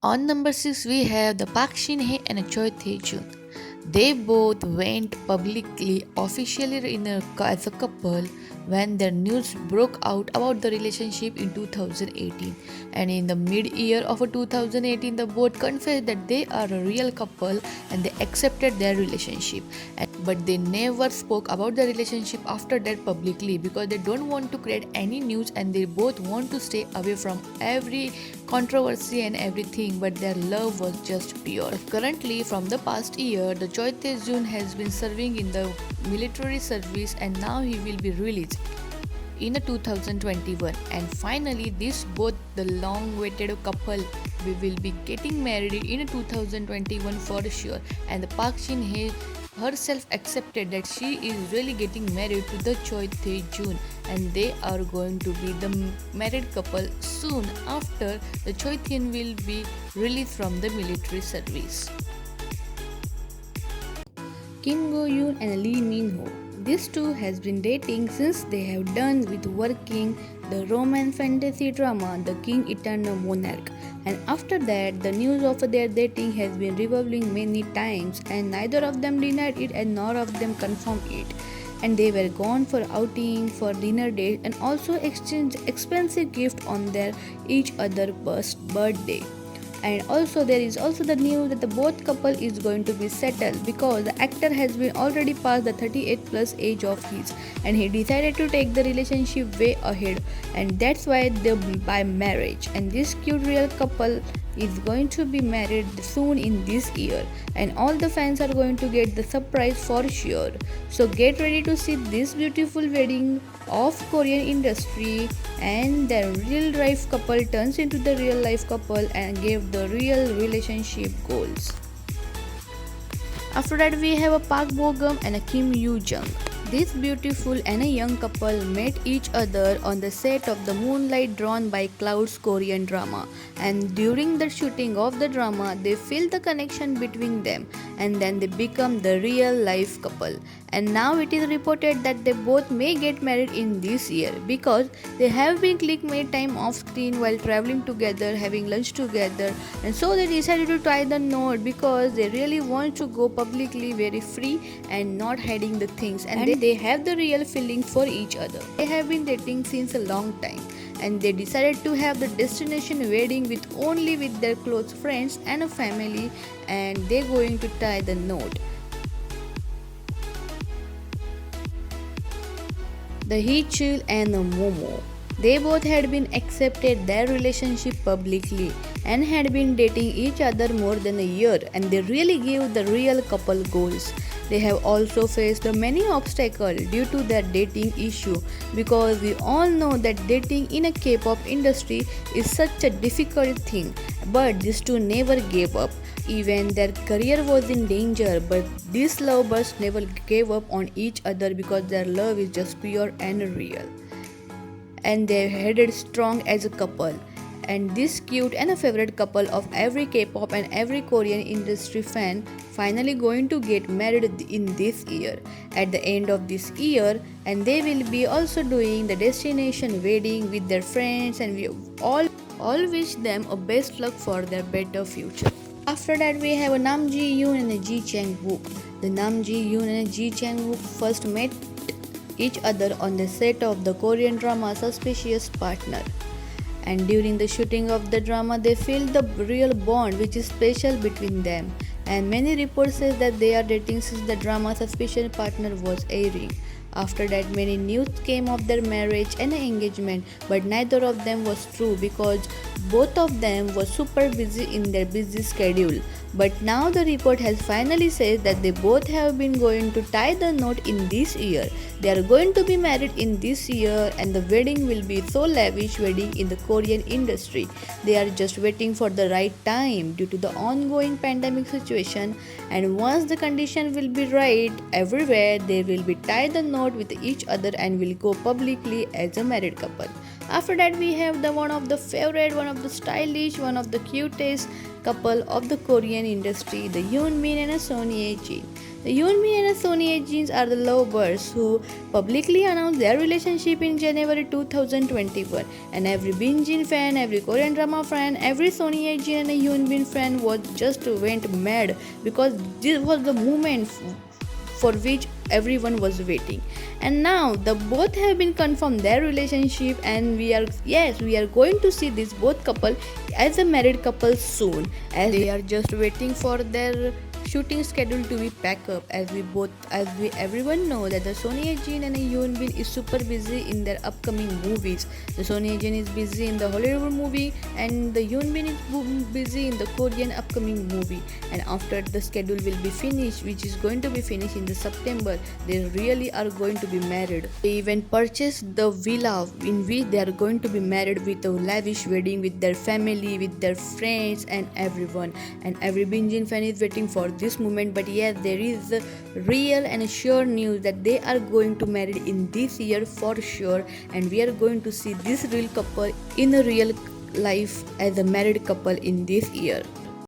On number 6, we have the Park Shin Hye and Choi Tae Jun. They both went publicly officially as a couple when their news broke out about the relationship in 2018. And in the mid-year of 2018, the both confessed that they are a real couple and they accepted their relationship. But they never spoke about the relationship after that publicly because they don't want to create any news and they both want to stay away from every controversy and everything, but their love was just pure. Currently, from the past year, the Choi Tae-jun has been serving in the military service and now he will be released in the 2021. And finally, this both the long-awaited couple will be getting married in 2021 for sure. And the Park Shin Hye herself accepted that she is really getting married to the Choi Tae-jun and they are going to be the married couple soon after the Choi Tae-jun will be released from the military service. Kim Go-yoon and Lee Min-ho. These two has been dating since they have done with working the romance fantasy drama The King Eternal Monarch. And after that, the news of their dating has been revolving many times and neither of them denied it and nor of them confirmed it. And they were gone for outing, for dinner dates and also exchanged expensive gifts on their each other birthday. And also there is also the news that the both couple is going to be settled because the actor has been already past the 38 plus age of his and he decided to take the relationship way ahead and that's why they by marriage. And this cute real couple is going to be married soon in this year and all the fans are going to get the surprise for sure. So get ready to see this beautiful wedding of Korean industry and the real life couple turns into the real life couple and gave the real relationship goals. After that we have a Park Bo-gum and a Kim Yoo-jung. This beautiful and a young couple met each other on the set of the Moonlight Drawn by Clouds Korean drama and during the shooting of the drama they feel the connection between them and then they become the real life couple. And now it is reported that they both may get married in this year because they have been clicked many time off screen while traveling together, having lunch together and so they decided to tie the knot because they really want to go publicly very free and not hiding the things and they have the real feeling for each other. They have been dating since a long time and they decided to have the destination wedding with only with their close friends and a family and they're going to tie the knot. The Hee-chul and the Momo. They both had been accepted their relationship publicly and had been dating each other more than a year and they really gave the real couple goals. They have also faced many obstacles due to their dating issue because we all know that dating in a K-pop industry is such a difficult thing, but these two never gave up. Even their career was in danger, but these lovebirds never gave up on each other because their love is just pure and real. And they headed strong as a couple. And this cute and a favorite couple of every K-pop and every Korean industry fan finally going to get married in this year at the end of this year and they will be also doing the destination wedding with their friends and we all wish them a best luck for their better future. After that we have a Nam Ji-yoon and a Ji Chang-wook. The Nam Ji-yoon and a Ji Chang-wook first met each other on the set of the Korean drama Suspicious Partner. And during the shooting of the drama they feel the real bond which is special between them and many reports say that they are dating since the drama Suspicious Partner was airing. After that many news came of their marriage and engagement but neither of them was true because both of them were super busy in their busy schedule. But now the report has finally said that they both have been going to tie the knot in this year. They are going to be married in this year and the wedding will be so lavish wedding in the Korean industry. They are just waiting for the right time due to the ongoing pandemic situation and once the condition will be right everywhere they will be tie the knot with each other and will go publicly as a married couple. After that, we have the one of the favorite, one of the stylish, one of the cutest couple of the Korean industry, the Yoon Min and Son Ye Jin. The Yoon Min and Son Ye Jin are the lovebirds who publicly announced their relationship in January 2021. And every Bin Jin fan, every Korean drama fan, every Son Ye Jin and Yoon Bin fan was just went mad because this was the moment for which everyone was waiting. And now the both have been confirmed their relationship, and we are going to see this both couple as a married couple soon, as they are just waiting for their shooting schedule to be packed up. As we everyone know that the Son Ye Jin and Yoon Bin is super busy in their upcoming movies. The Son Ye Jin is busy in the Hollywood movie, and the Yoon Bin is busy in the Korean upcoming movie. And after the schedule will be finished, which is going to be finished in the September, they really are going to be married. They even purchased the villa in which they are going to be married with a lavish wedding with their family, with their friends, and everyone. And every Binjin fan is waiting for this moment. But yes, there is a real and sure news that they are going to marry in this year for sure, and we are going to see this real couple in a real life as a married couple in this year.